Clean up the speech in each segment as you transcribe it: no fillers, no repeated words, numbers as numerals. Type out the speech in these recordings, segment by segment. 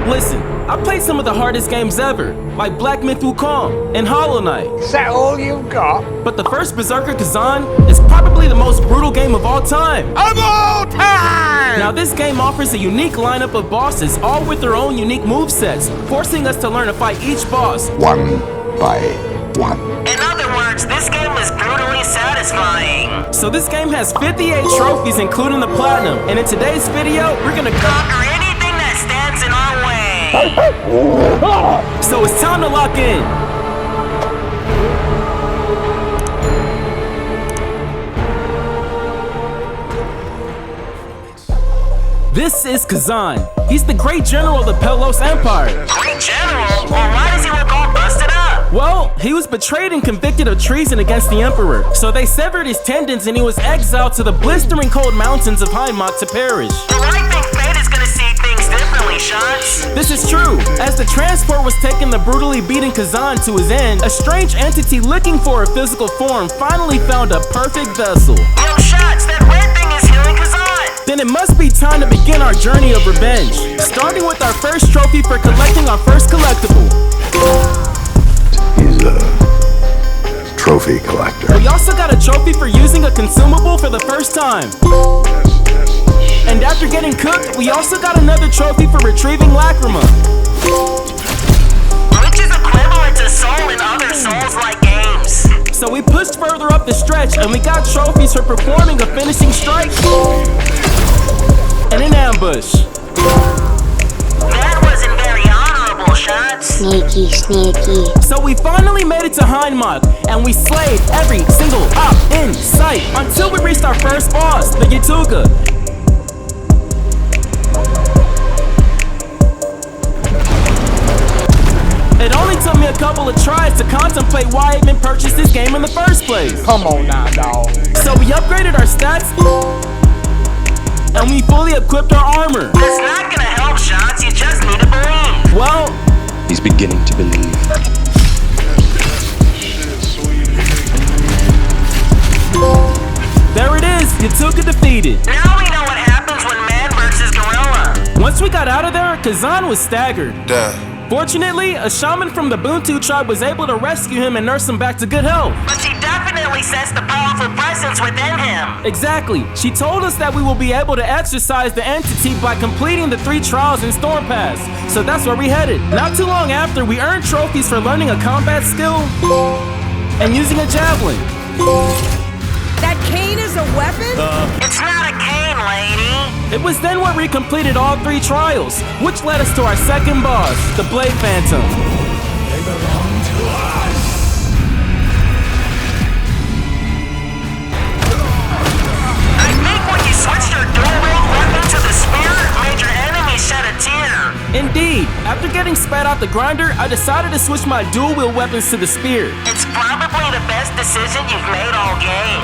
Listen, I played some of the hardest games ever, like Black Myth Wukong and Hollow Knight. Is that all you've got? But the first Berserker Khazan is probably the most brutal game of all time. Of all time! Now this game offers a unique lineup of bosses, all with their own unique movesets, forcing us to learn to fight each boss one by one. In other words, this game is brutally satisfying. So this game has 58 trophies, including the Platinum, and in today's video, we're gonna Conquer anything that stands in our way. So it's time to lock in. This is Khazan. He's the great general of the Pelos Empire. Great general? Well, why does he look all busted up? Well, he was betrayed and convicted of treason against the Emperor. So they severed his tendons and he was exiled to the blistering cold mountains of Heimat to perish. Well, I think fate is gonna see things differently, Shots. This is true. As the transport was taking the brutally beaten Khazan to his end, a strange entity looking for a physical form finally found a perfect vessel. Yo, Shots, that red thing is healing Khazan. Then it must be time to begin our journey of revenge, starting with our first trophy for collecting our first collectible. He's a trophy collector. We also got a trophy for using a consumable for the first time. And after getting cooked, we also got another trophy for retrieving Lacrima. Which is equivalent to soul in other Souls-like games. So we pushed further up the stretch and we got trophies for performing a finishing strike and an ambush. That wasn't very honorable, Shots. Sneaky, sneaky. So we finally made it to Heimat and we slayed every single op in sight until we reached our first boss, the Yatuga. It only took me a couple of tries to contemplate why I even purchased this game in the first place. Come on now, dawg. So we upgraded our stats and we fully equipped our armor. That's not gonna help, Shots. You just need to believe. Well, He's beginning to believe. there it is, Yatuga defeated. Now we know what happens when man versus gorilla. Once we got out of there, Khazan was staggered. Duh. Fortunately, a shaman from the Buntu tribe was able to rescue him and nurse him back to good health. But she definitely sensed the powerful presence within him. Exactly. She told us that we will be able to exorcise the entity by completing the 3 trials in Storm Pass. So that's where we headed. Not too long after, we earned trophies for learning a combat skill and using a javelin. That cane is a weapon? It's not a cane, lady. It was then where we completed all 3 trials, which led us to our second boss, the Blade Phantom. They belong to us. I think when you switched your dual-wield weapon to the spear, it made your enemy shed a tear. Indeed, after getting spat out the grinder, I decided to switch my dual-wield weapons to the spear. It's probably the best decision you've made all game.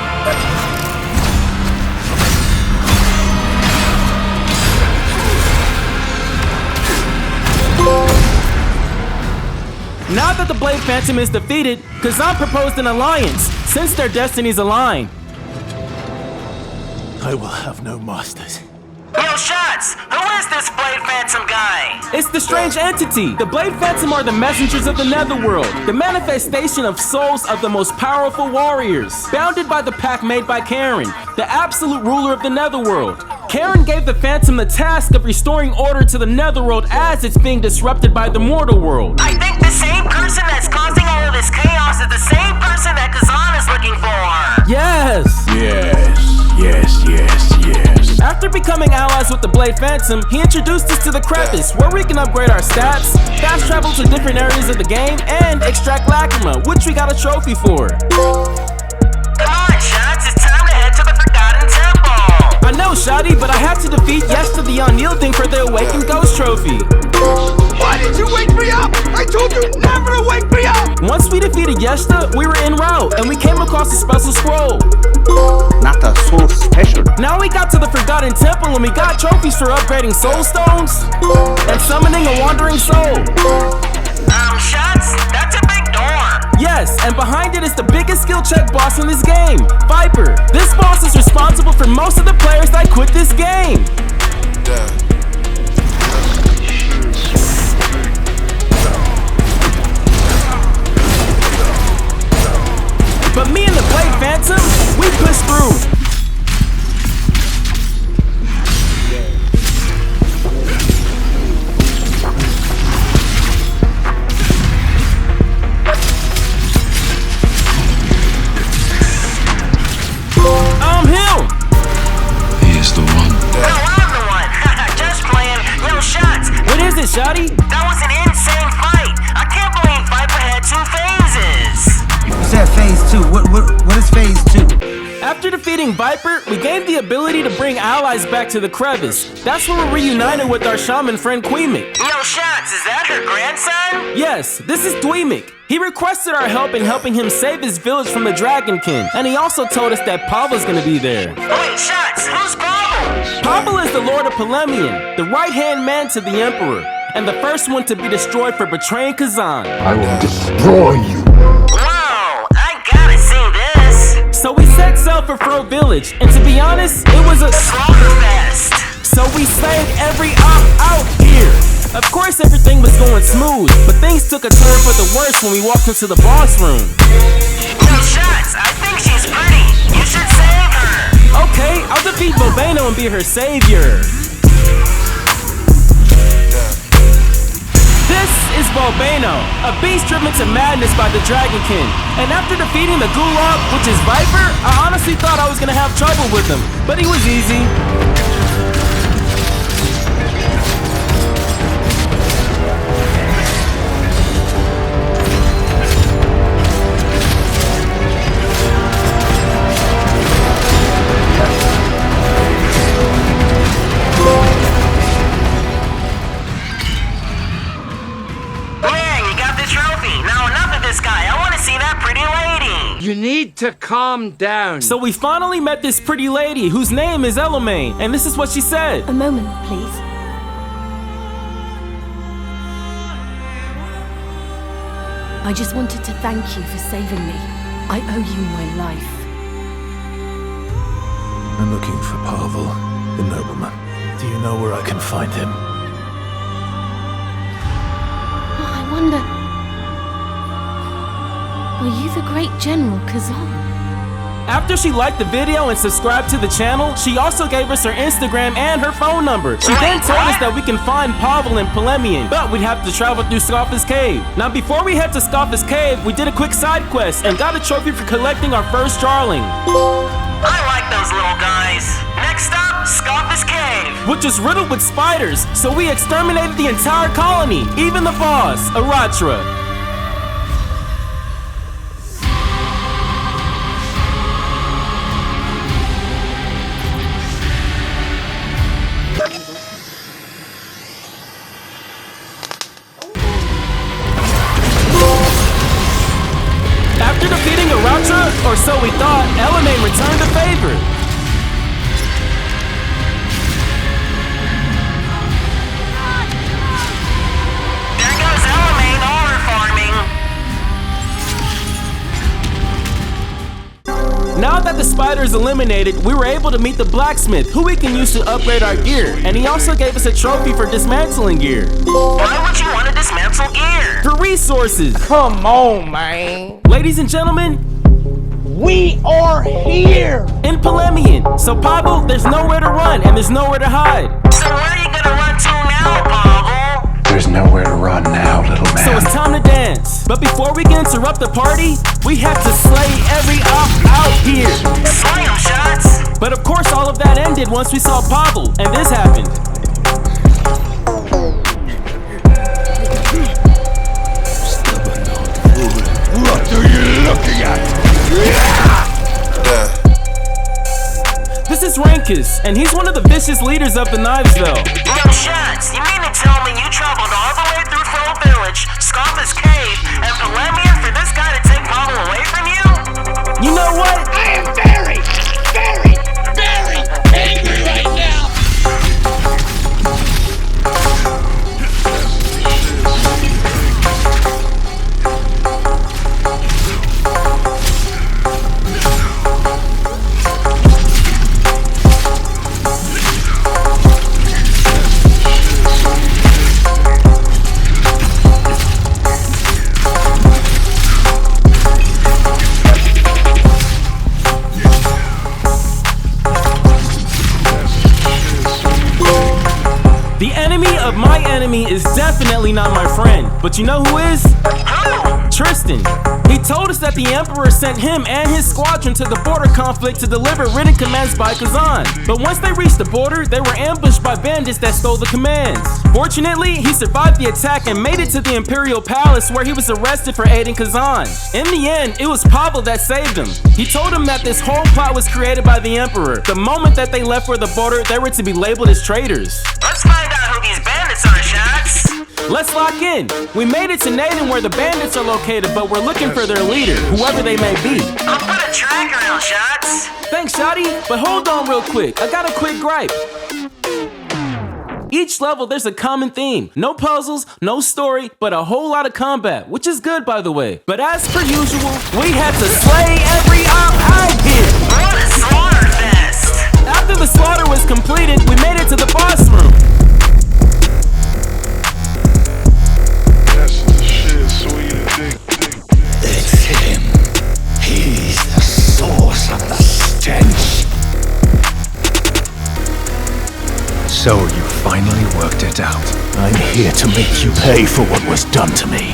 Now that the Blade Phantom is defeated, Khazan proposed an alliance, since their destinies align. I will have no masters. Yo, Shots, who is this Blade Phantom guy? It's the strange entity. The Blade Phantom are the messengers of the Netherworld, the manifestation of souls of the most powerful warriors, bounded by the pact made by Karen, the absolute ruler of the Netherworld. Karen gave the Phantom the task of restoring order to the Netherworld as it's being disrupted by the mortal world. I think the same person that's causing all of this chaos is the same person that Khazan is looking for. Yes! Yes. After becoming allies with the Blade Phantom, he introduced us to the Crevice, where we can upgrade our stats, fast travel to different areas of the game, and extract Lacrima, which we got a trophy for. Come on, Shots, it's time to head to the Forgotten Temple. I know, Shadi, but I had to defeat Yesta the Unyielding for the Awakened Ghost trophy. Why did you wake me up? I told you never to wake me up! Once we defeated Yesta, we were en route, and we came across a special scroll. Not a so special. Now we got to the Forgotten Temple and we got trophies for upgrading soul stones and summoning a wandering soul. Shots, that's a big door. Yes, and behind it is the biggest skill check boss in this game, Viper. This boss is responsible for most of the players that quit this game. shawty? That was an insane fight. I can't believe Viper had 2 phases. You said phase 2. What is phase 2? After defeating Viper, we gained the ability to bring allies back to the crevice. That's when we're reunited with our shaman friend Queemic. Yo, Shots, is that her grandson? Yes, this is Dweemic. He requested our help in helping him save his village from the Dragonkin, and he also told us that Pavel's gonna be there. Wait, Shots, who's Pavel? Pavel is the Lord of Polemian, the right-hand man to the Emperor, and the first one to be destroyed for betraying Khazan. I will destroy you. Whoa, I gotta see this. So we set sail for Fro Village, and to be honest, it was a Slaughterfest. So we saved every op out here. Of course everything was going smooth, but things took a turn for the worse when we walked into the boss room. Yo, Shots, I think she's pretty. You should save her. Okay, I'll defeat Bobeno and be her savior. This is Bobeno, a beast driven to madness by the Dragonkin. And after defeating the Gulag, which is Viper, I honestly thought I was gonna have trouble with him, but he was easy. You need to calm down. So we finally met this pretty lady whose name is Elomaine, and this is what she said. A moment, please. I just wanted to thank you for saving me. I owe you my life. I'm looking for Pavel, the nobleman. Do you know where I can find him? Oh, I wonder... Were you the great General Khazan? After she liked the video and subscribed to the channel, she also gave us her Instagram and her phone number. She then told us that we can find Pavel in Polemian, but we'd have to travel through Scoffa's Cave. Now before we head to Scoffa's Cave, we did a quick side quest and got a trophy for collecting our first Jarling. I like those little guys. Next up, Scoffa's Cave, which is riddled with spiders, so we exterminated the entire colony, even the boss, Aratra. After defeating Aratra, or so we thought, Elomaine returned the favor. There goes Elomaine order farming. Now that the spider is eliminated, we were able to meet the blacksmith, who we can use to upgrade our gear, and he also gave us a trophy for dismantling gear. Why would you want to dismantle gear? For resources. Come on, man. Ladies and gentlemen, we are here in Polemian. So Pavel, there's nowhere to run and there's nowhere to hide. So where are you gonna run to now, Pavel? There's nowhere to run now, little man. So it's time to dance. But before we can interrupt the party, we have to slay every op out here. Slay 'em, Shots. But of course all of that ended once we saw Pavel, and this happened. What are you looking at? This is Rankus, and he's one of the vicious leaders of the Knives, though. Yo, Shots, you mean to tell me you traveled all the way through Fro Village, Scoffa's Cave, and Polemian for this guy to take Pavel away from you? You know what? I am very, very, very angry right now. The enemy of my enemy is definitely not my friend. But you know who is? Who? Tristan. He told us that the Emperor sent him and his squadron to the border conflict to deliver written commands by Khazan. But once they reached the border, they were ambushed by bandits that stole the commands. Fortunately, he survived the attack and made it to the Imperial Palace where he was arrested for aiding Khazan. In the end, it was Pavel that saved him. He told him that this whole plot was created by the Emperor. The moment that they left for the border, they were to be labeled as traitors. Let's find out who these bandits are, Shots. Let's lock in. We made it to Naden where the bandits are located, but we're looking for their leader, whoever they may be. I'll put a tracker on, Shots. Thanks, Shotty, but hold on real quick. I got a quick gripe. Each level, there's a common theme. No puzzles, no story, but a whole lot of combat, which is good, by the way. But as per usual, we had to slay every op I did. What a slaughterfest! After the slaughter was completed, we made it to the boss room. That's the shit, sweet. It's him. He's the source of the stench. So you finally worked it out. I'm here to make you pay for what was done to me.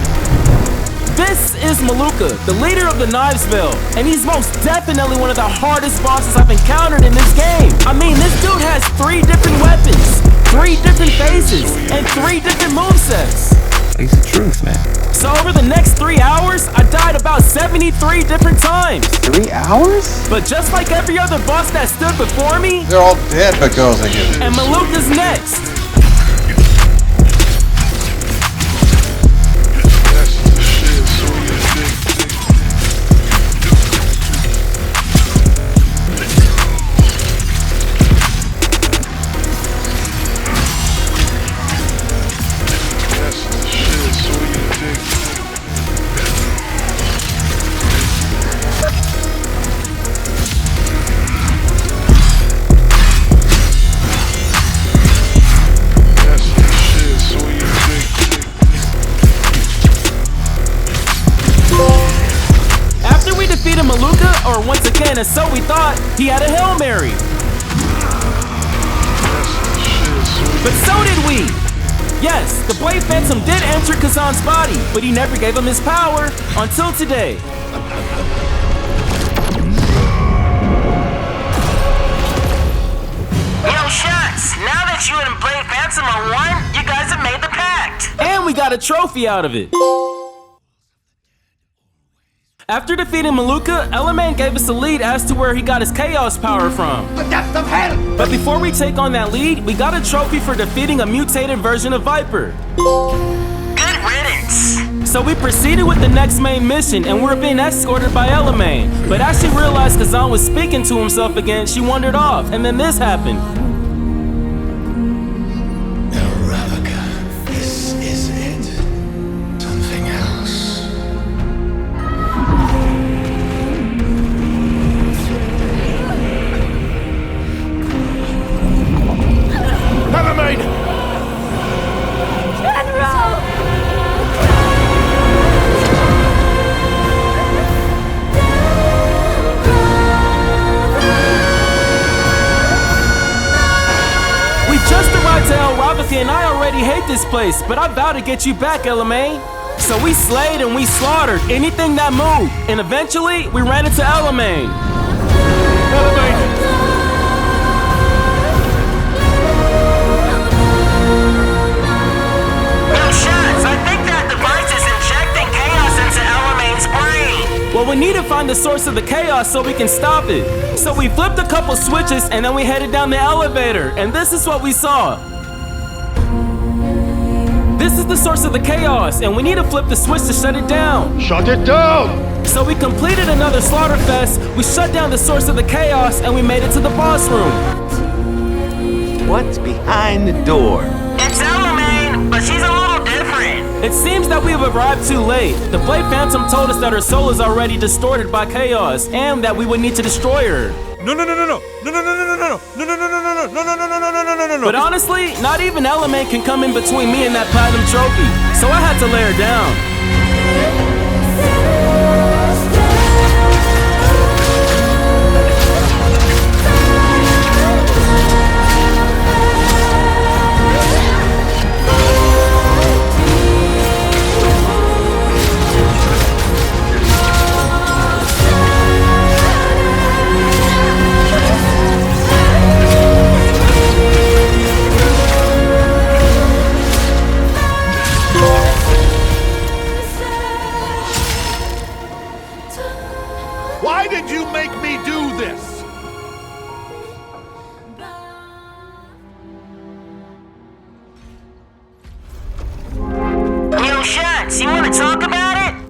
This is Maluka, the leader of the Knives Veil, and he's most definitely one of the hardest bosses I've encountered in this game. I mean, this dude has 3 different weapons, 3 different phases, and 3 different movesets. It's the truth, man. So over the next 3 hours, I died about 73 different times. 3 hours? But just like every other boss that stood before me, They're all dead, but girls, I get it. and Maluka's next. That's the shit, sweet. That's the shit, sweet. That's the shit, sweet. After we defeated Maluka, or once again, as so we thought, he had a Hail Mary. But so did we! Yes, the Blade Phantom did enter Khazan's body, but he never gave him his power until today. Yo, Shots, now that you and Blade Phantom are one, you guys have made the pact. And we got a trophy out of it. After defeating Maluka, Eleman gave us a lead as to where he got his chaos power from. The depth of hell! But before we take on that lead, we got a trophy for defeating a mutated version of Viper. Good riddance. So we proceeded with the next main mission, and we were being escorted by Eleman. But as she realized Khazan was speaking to himself again, she wandered off, and then this happened. This is it. Something else. Element! We just arrived to El Ravaka, and I already hate this place, but I vow to get you back, Eleman. So we slayed and we slaughtered anything that moved, and eventually we ran into Eleman. Eleman! Yo, Shots, I think that device is injecting chaos into Element's brain. Well, we need to find the source of the chaos so we can stop it. So we flipped a couple switches and then we headed down the elevator, and this is what we saw. This is the source of the chaos, and we need to flip the switch to shut it down. Shut it down! So we completed another slaughterfest, we shut down the source of the chaos, and we made it to the boss room. What's behind the door? It's Elemen, but she's a little different. It seems that we have arrived too late. The Blade Phantom told us that her soul is already distorted by chaos, and that we would need to destroy her. But honestly, not even Element can come in between me and that Platinum Trophy, so I had to lay her down.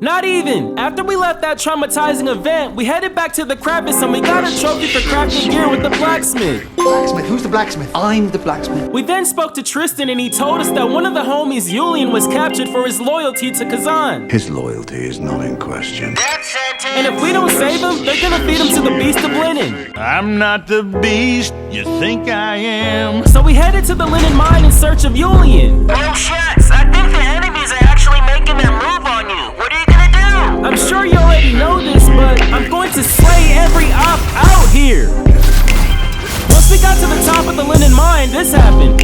Not even. After we left that traumatizing event, we headed back to the crevice and we got a trophy for crafting gear with the blacksmith. Blacksmith? Who's the blacksmith? I'm the blacksmith. We then spoke to Tristan and he told us that one of the homies, Julian, was captured for his loyalty to Khazan. His loyalty is not in question. And if we don't save him, they're gonna feed him to the beast of linen. I'm not the beast you think I am. So we headed to the linen mine in search of Julian. Well, shucks, I think the enemies are actually making their move on you. What are you gonna do? I'm sure you already know this, but I'm going to slay every op out here. Once we got to the top of the linen mine, this happened.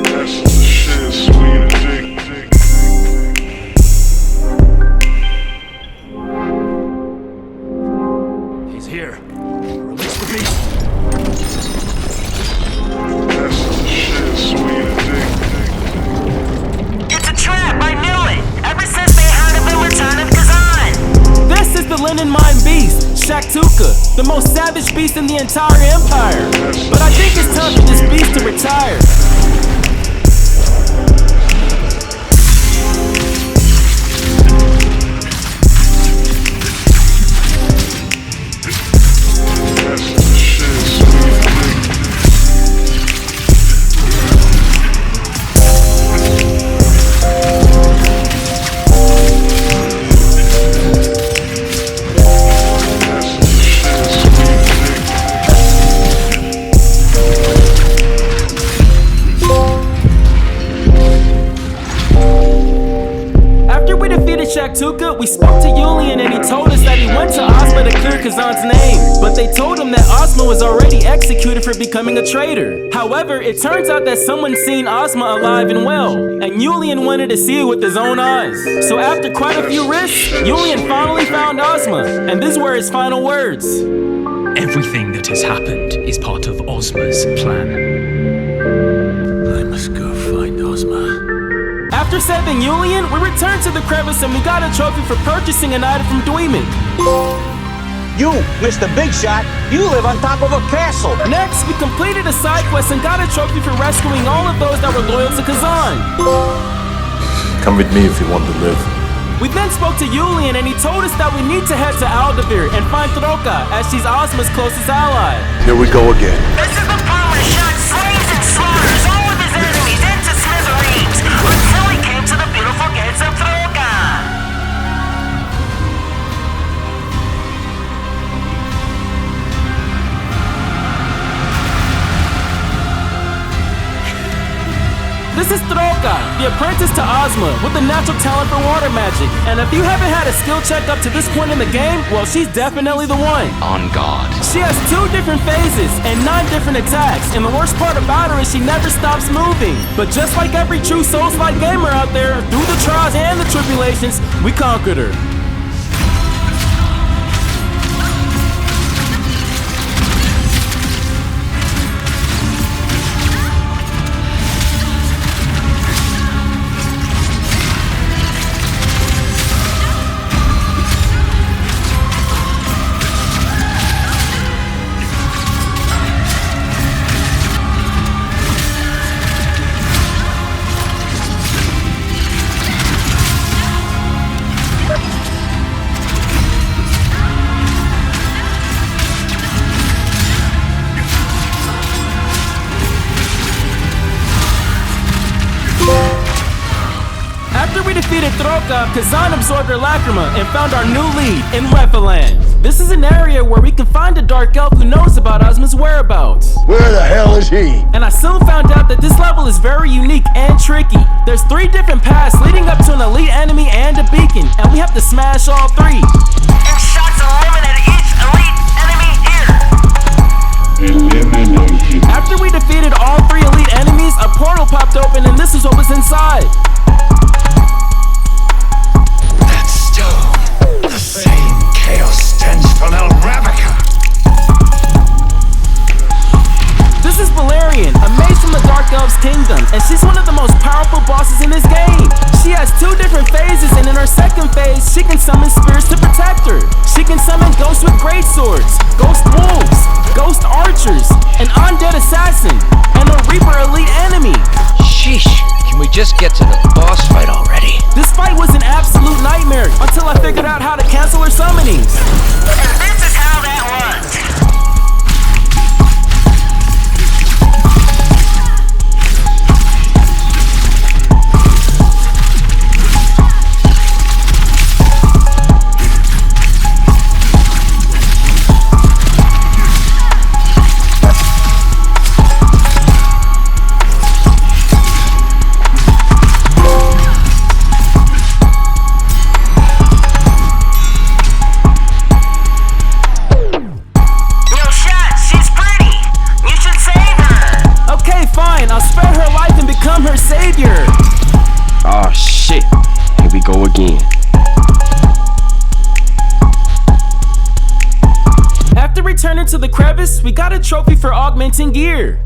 That's the shit, sweet dick. He's here. Release the beast. That's the shit, sweet dick. It's a trap, I knew it! Ever since they heard of the return of Khazan! This is the linen mine beast, Shaktuka, the most savage beast in the entire empire. But I think it's time for this beast to retire. We spoke to Julian and he told us that he went to Ozma to clear Khazan's name, but they told him that Ozma was already executed for becoming a traitor. However, it turns out that someone seen Ozma alive and well, and Julian wanted to see it with his own eyes. So after quite a few risks, Julian finally found Ozma, and these were his final words. Everything that has happened is part of Ozma's plan. I must go find Ozma. After saving Julian, we returned to the crevice and we got a trophy for purchasing an item from Dweemic. You, Mr. Big Shot, you live on top of a castle. Next, we completed a side quest and got a trophy for rescuing all of those that were loyal to Khazan. Come with me if you want to live. We then spoke to Julian and he told us that we need to head to Aldavir and find Troka, as she's Ozma's closest ally. Here we go again. This is the part where Shot slays and slaughters all of his enemies into smithereens until he came to the beautiful gates of Troka. This is Troka, the apprentice to Ozma, with a natural talent for water magic. And if you haven't had a skill check up to this point in the game, well, she's definitely the one. On guard. She has 2 different phases and 9 different attacks, and the worst part about her is she never stops moving. But just like every true Souls-like gamer out there, through the trials and the tribulations, we conquered her. After we defeated Troka, Khazan absorbed her lacrima and found our new lead in Refaland. This is an area where we can find a dark elf who knows about Ozma's whereabouts. Where the hell is he? And I soon found out that this level is very unique and tricky. There's 3 different paths leading up to an elite enemy and a beacon, and we have to smash all 3. And Shots eliminated each elite enemy here. After we defeated all 3 elite enemies, a portal popped open and this is what was inside. That's still the same chaos stench from El Ravnica. This is Valerian, a mage from the Dark Elves Kingdom, and she's one of the most powerful bosses in this game. She has 2 different phases, and in her second phase, she can summon spirits to protect her. She can summon ghosts with great swords, ghost wolves, ghost archers, an undead assassin, and a Reaper elite enemy. Sheesh, can we just get to the boss fight already? This fight was an absolute nightmare until I figured out how to cancel her summonings. And this is how that looked. I'll spare her life and become her savior. Oh shit, here we go again. After returning to the crevice, we got a trophy for augmenting gear.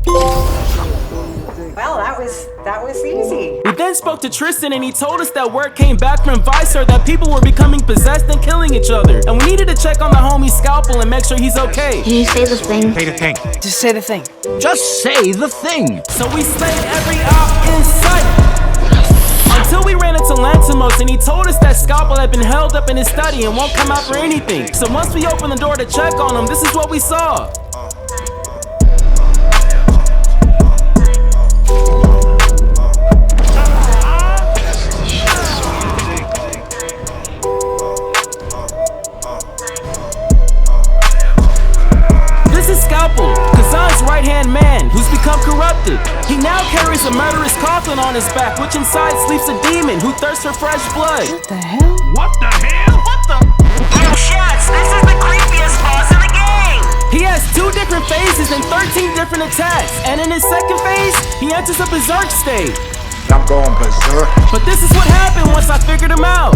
Well, that was easy. We then spoke to Tristan and he told us that word came back from Visor that people were becoming possessed and killing each other. And we needed to check on the homie's scalpel and make sure he's okay. Can you say the thing? Say the thing. Just say the thing. Just say the thing. So we slayed every op in sight. Until we ran into Lantimos and he told us that scalpel had been held up in his study and won't come out for anything. So once we opened the door to check on him, this is what we saw. Scalpel, Khazan's right-hand man, who's become corrupted. He now carries a murderous coffin on his back, which inside sleeps a demon who thirsts for fresh blood. What the hell? What the hell? What the? Yo, Shots, this is the creepiest boss in the game! He has 2 different phases and 13 different attacks, and in his second phase, he enters a berserk state. I'm going berserk. But this is what happened once I figured him out.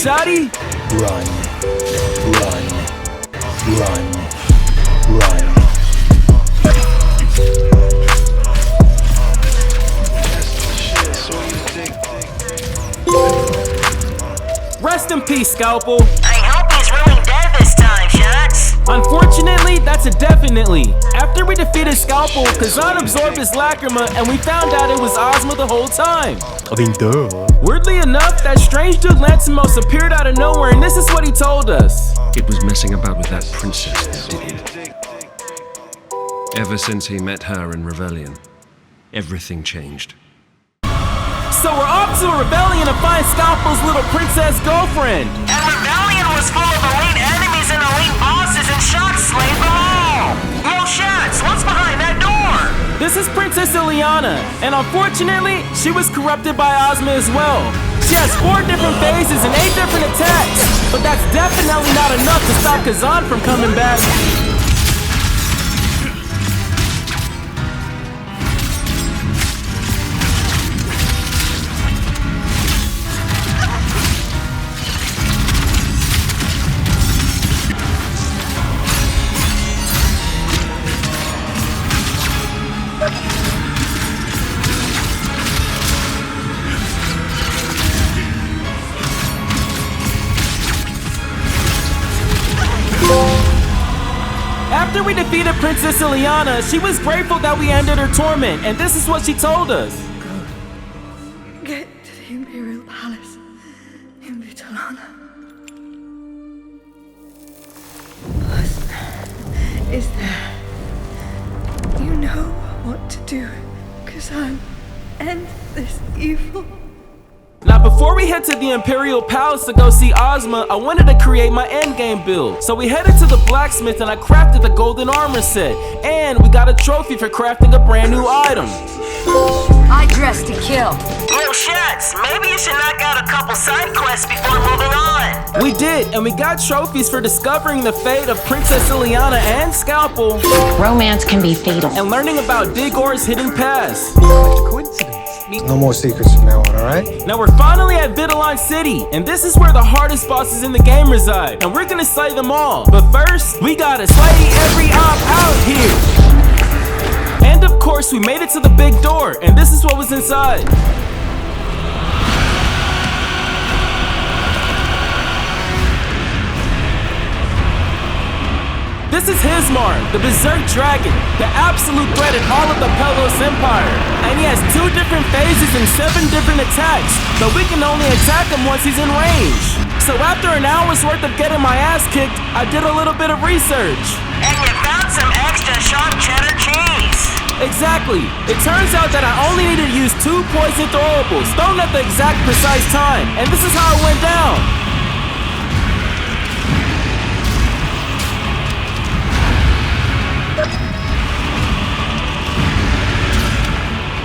Shotty? Run, run, run, run. Rest in peace, Scalpel. I hope he's really dead this time, Shots. Unfortunately, that's a definitely. After we defeated Scalpel, Khazan absorbed his lacrima and we found out it was Ozma the whole time. I mean, duh. Weirdly enough, that strange dude Lantimos appeared out of nowhere and this is what he told us. It was messing about with that princess that did it. Ever since he met her in Rebellion, everything changed. So we're off to a rebellion to find Scalpel's little princess girlfriend. And Rebellion was full of elite enemies and elite bosses and Shots slayed them all. Yo, Shots, what's behind that door? This is Princess Ileana, and unfortunately, she was corrupted by Ozma as well. She has 4 different phases and 8 different attacks, but that's definitely not enough to stop Khazan from coming back. After we defeated Princess Ileana, she was grateful that we ended her torment, and this is what she told us. Get to the Imperial Palace in Brutality. What is there? You know what to do, Khazan. End this evil. Now before we head to the Imperial Palace to go see Ozma, I wanted to create my endgame build. So we headed to the blacksmith and I crafted the golden armor set. And we got a trophy for crafting a brand new item. I dress to kill. Yo, Shats, maybe you should knock out a couple side quests before moving on. We did, and we got trophies for discovering the fate of Princess Ileana and Scalpel. Romance can be fatal. And learning about Digor's hidden past. Coincidence. No more secrets from now on, alright? Now we're finally at Vitaline City, and this is where the hardest bosses in the game reside. And we're gonna slay them all. But first, we gotta slay every op out here. And of course, we made it to the big door, and this is what was inside. This is Hismar, the Berserk Dragon, the absolute threat in all of the Pelos Empire. And he has 2 different phases and 7 different attacks, but we can only attack him once he's in range. So after an hour's worth of getting my ass kicked, I did a little bit of research. And you found some extra sharp cheddar cheese. Exactly. It turns out that I only needed to use 2 poison throwables, thrown at the exact precise time. And this is how it went down.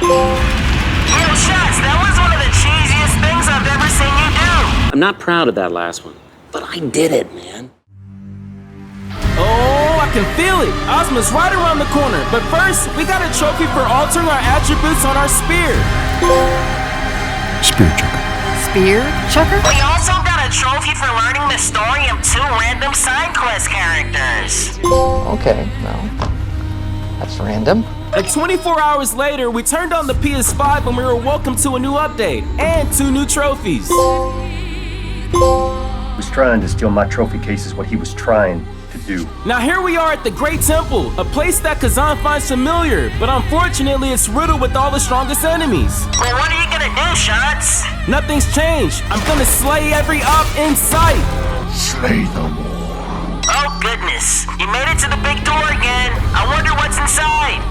Yo, Shots, that was one of the cheesiest things I've ever seen you do. I'm not proud of that last one, but I did it, man. Oh, I can feel it. Ozma's right around the corner. But first, we got a trophy for altering our attributes on our spear. Spear chucker. Spear chucker? We also got a trophy for learning the story of 2 random side quest characters. Okay, well, that's random. And 24 hours later, we turned on the PS5 and we were welcome to a new update and 2 new trophies. He was trying to steal my trophy case is what he was trying to do. Now here we are at the Great Temple, a place that Khazan finds familiar, but unfortunately it's riddled with all the strongest enemies. Well, what are you gonna do, Shots? Nothing's changed. I'm gonna slay every op in sight. Slay them all. Oh goodness, you made it to the big door again. I wonder what's inside.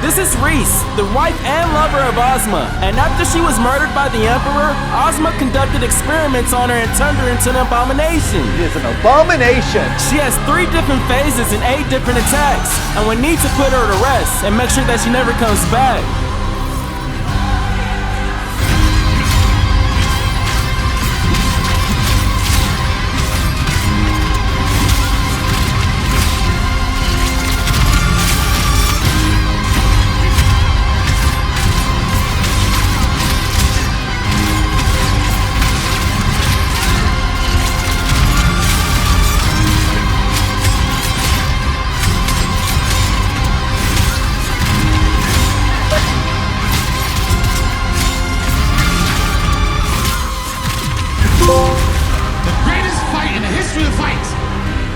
This is Reese, the wife and lover of Ozma, and after she was murdered by the Emperor, Ozma conducted experiments on her and turned her into an abomination. It is an abomination! She has 3 different phases and 8 different attacks, and we need to put her to rest and make sure that she never comes back.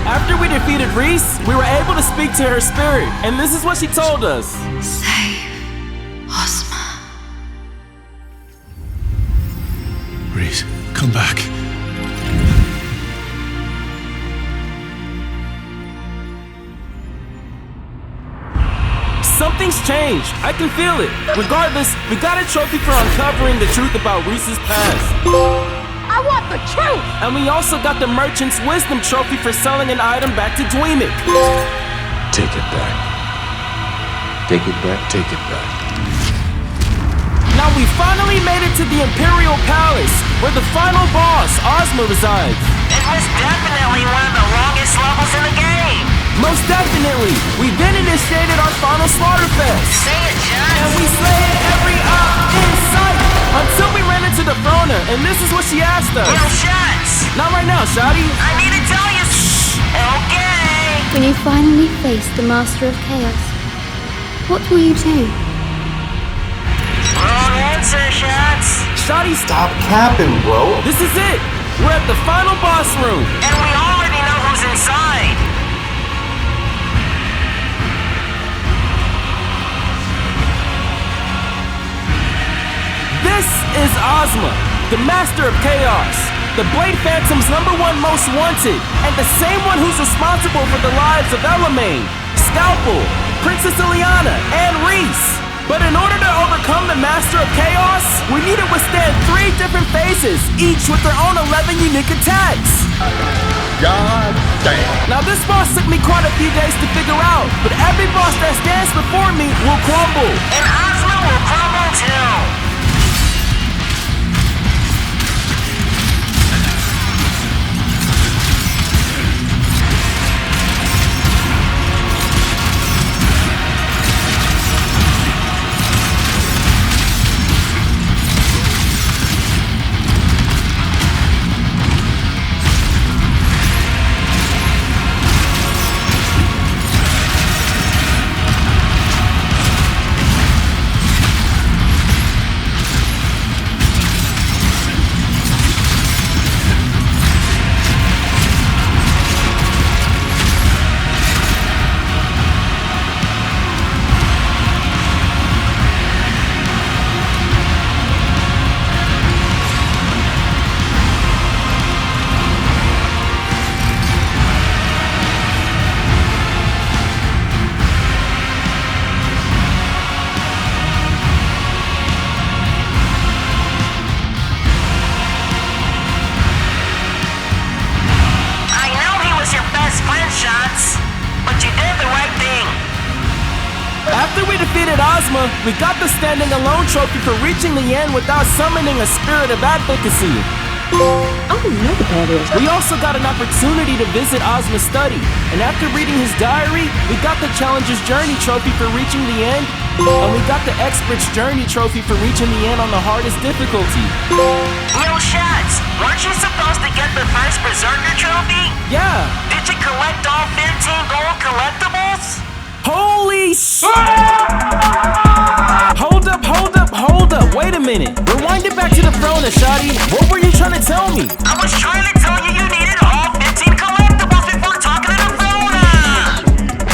After we defeated Reese, we were able to speak to her spirit, and this is what she told us. Save Ozma. Reese, come back. Something's changed. I can feel it. Regardless, we got a trophy for uncovering the truth about Reese's past. I want the truth! And we also got the Merchant's Wisdom Trophy for selling an item back to Dweemic. Take it back. Take it back. Take it back. Now we finally made it to the Imperial Palace, where the final boss, Ozma, resides. It was definitely one of the longest levels in the game. Most definitely. We then initiated our final slaughterfest. Say it, John. And we slayed every op in sight until we ran into Defrona, and this is what she asked us. Yo, Shots. Not right now, Shotty. I need to tell you. Okay. When you finally face the Master of Chaos, what will you do? Wrong answer, Shots. Shotty, stop capping, bro. This is it. We're at the final boss room. And we already know who's inside. This is Ozma, the Master of Chaos, the Blade Phantom's #1 most wanted, and the same one who's responsible for the lives of Elamane, Scalpel, Princess Ileana, and But in order to overcome the Master of Chaos, we need to withstand 3 different phases, each with their own 11 unique attacks. God damn. Now this boss took me quite a few days to figure out, but every boss that stands before me will crumble. And Ozma will crumble too. Ozma, we got the Standing Alone trophy for reaching the end without summoning a spirit of advocacy. I don't know what that is. We also got an opportunity to visit Ozma's study, and after reading his diary, we got the Challenger's Journey trophy for reaching the end, and we got the Expert's Journey trophy for reaching the end on the hardest difficulty. Yo, Shots, weren't you supposed to get the first Berserker trophy? Yeah. Did you collect all 15 gold collectibles? Holy shit! Hold up, wait a minute. Rewind it back to the throne, Ashadi. What were you trying to tell me? I was trying to tell you needed all 15 collectibles before talking to the throne.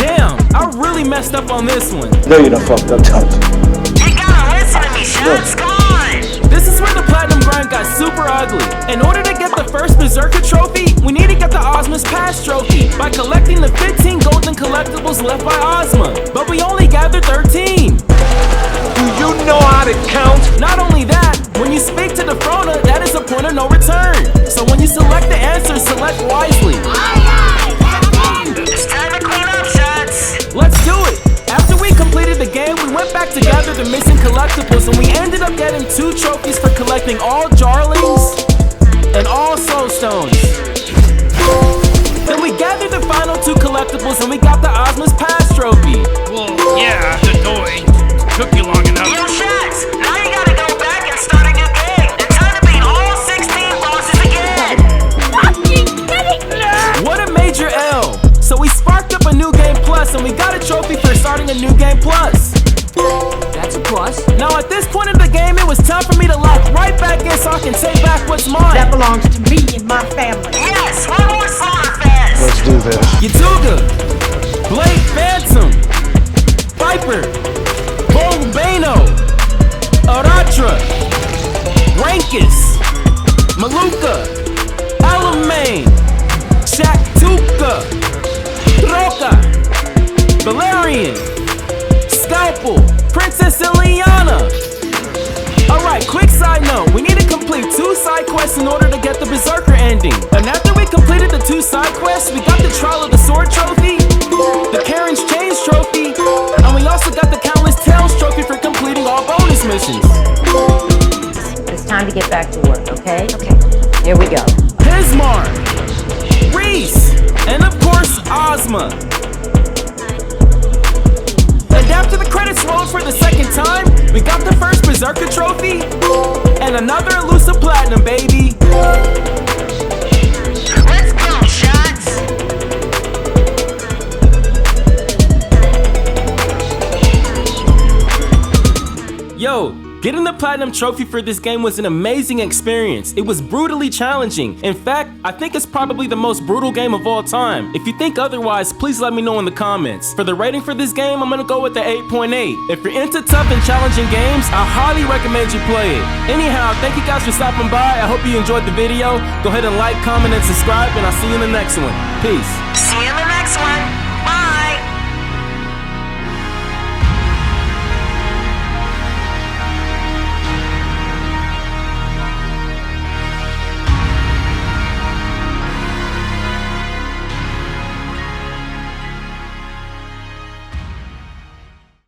Damn, I really messed up on this one. No, you done fucked up, Tubbs. You gotta listen to me, Shots, come on! This is where the Platinum grind got super ugly. In order to get the first Berserker trophy, we need to get the Ozma's Past trophy by collecting the 15 golden collectibles left by Ozma. But we only gathered 13. Do you know how to count? Not only that, when you speak to the Frona, that is a point of no return. So when you select the answer, select wisely. It's time to clean up, Shots. Let's do it. After we completed the game, we went back to gather the missing collectibles, and we ended up getting 2 trophies for collecting all Jarlings and all Soul Stones. Then we gathered the final 2 collectibles, and we got the Ozma's Past trophy. Well, yeah, the annoying. Took you long enough. Yo, Shots, now you gotta go back and start a new game. It's time to beat all 16 bosses again. What a major L. So we sparked up a new game plus, and we got a trophy for starting a new game plus. That's a plus. Now at this point in the game, it was time for me to lock right back in so I can take back what's mine. That belongs to me and my family. Yes, one more slaughterfest. Let's do this. Yatuga, Blade Phantom, Viper, Volbano, Aratra, Rankus, Maluka, Alamein, Shaktuka, Roka, Valerian, Scalpel, Princess Ileana. Alright, quick side note, we need to complete 2 side quests in order to get the Berserker ending. And after we completed the 2 side quests, we got the Trial of the Sword trophy, the Karen's Chains trophy, and we also got the Countless Tales trophy for completing all bonus missions. It's time to get back to work, okay? Okay, here we go. Pismar, Reese, and of course, Ozma. And after the credits rolled for the second time, we got the first Berserker trophy and another elusive platinum, baby. Let's go, Shots. Yo, getting the platinum trophy for this game was an amazing experience. It was brutally challenging. In fact, I think it's probably the most brutal game of all time. If you think otherwise, please let me know in the comments. For the rating for this game, I'm gonna go with the 8.8. If you're into tough and challenging games, I highly recommend you play it. Anyhow, thank you guys for stopping by. I hope you enjoyed the video. Go ahead and like, comment, and subscribe, and I'll see you in the next one. Peace. See you